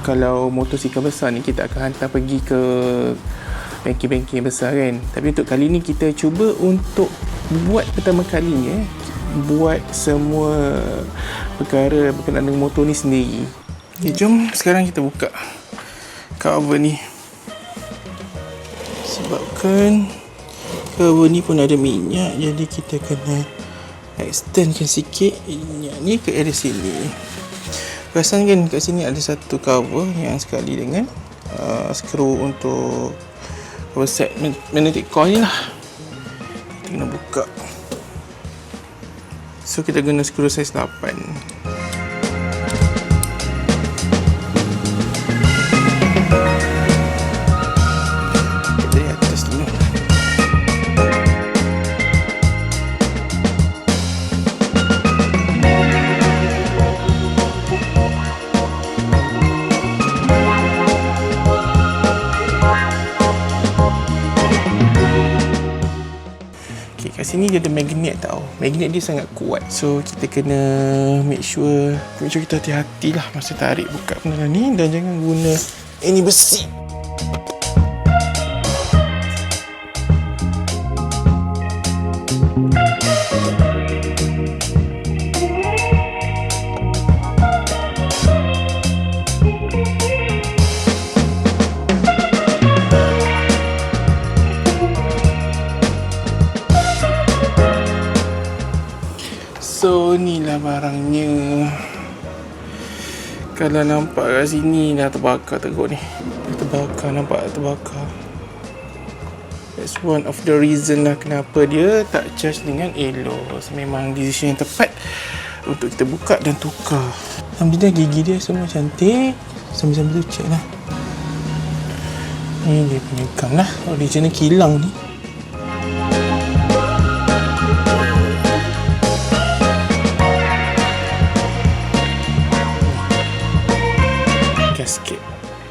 Kalau motosikal besar ni kita akan hantar pergi ke bengkel-bengkel besar kan. Tapi untuk kali ni kita cuba untuk buat pertama kalinya, buat semua perkara berkenaan dengan motor ni sendiri. Okay, jom sekarang kita buka cover ni. Sebabkan cover ni pun ada minyak, jadi kita kena extendkan sikit minyak ni ke area sini. Perasan kan kat sini ada satu cover yang sekali dengan skru untuk set magnetic coil ni lah. Kita kena buka. So kita guna skru saiz 8. Dari atas dulu. Kat sini dia ada magnet tau. Magnet dia sangat kuat. So kita kena make sure kita hati-hati lah masa tarik buka benda ni. Dan jangan guna ini besi. So inilah barangnya. Kalau nampak kat sini dah terbakar teruk ni. Nampak terbakar. That's one of the reason lah kenapa dia tak charge dengan elo. So, memang decision yang tepat untuk kita buka dan tukar. Alhamdulillah gigi dia semua cantik. Sambil-sambil tu check lah. Ni dia punya gam lah. Original kilang ni.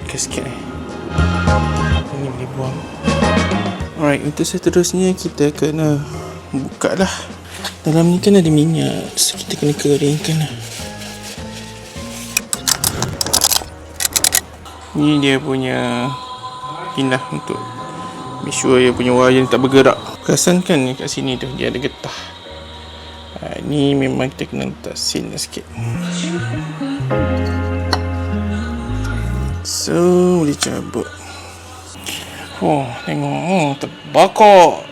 Gasket ni. Ini boleh buang. Alright, untuk seterusnya kita kena buka lah. Dalam ni kan ada minyak, so kita kena keringkan lah. Ni dia punya pindah untuk make sure dia punya wire tak bergerak. Perasan kan ni kat sini tu dia ada getah. Ni memang kita kena letak seal sikit. So boleh cabut. Oh, tengok. Terbakar.